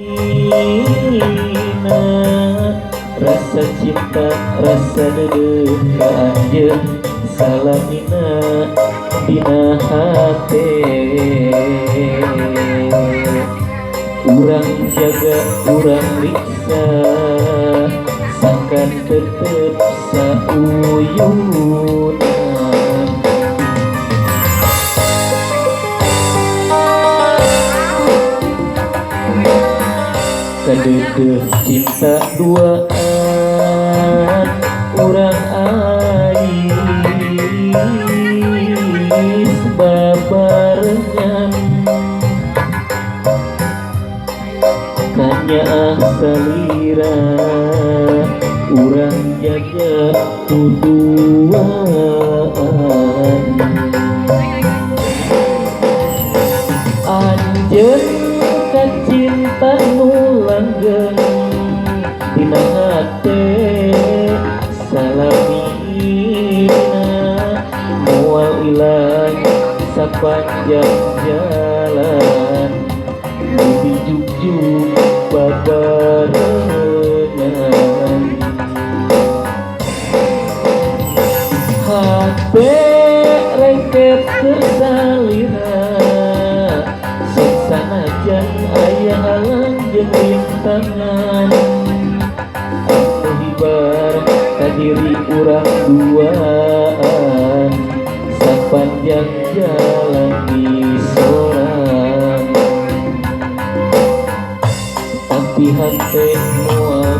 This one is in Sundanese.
Ina rasa cinta rasa dedekaan jeung salamina dina hate urang jaga urang riksa sangkan tetep sauyuna kadeuh cinta duaan urang ais babarengan kanya salira urang jaga tuduaan anjeun ka cinta nu langgeng dina hate salamina moal ilang sapanjang jalan di jugjug babarengan hate rengket tersalira sanajan aya halang jeung rintangan anu hibar ka diri urang duaan sapanjang jalan di sorang tapi hate moal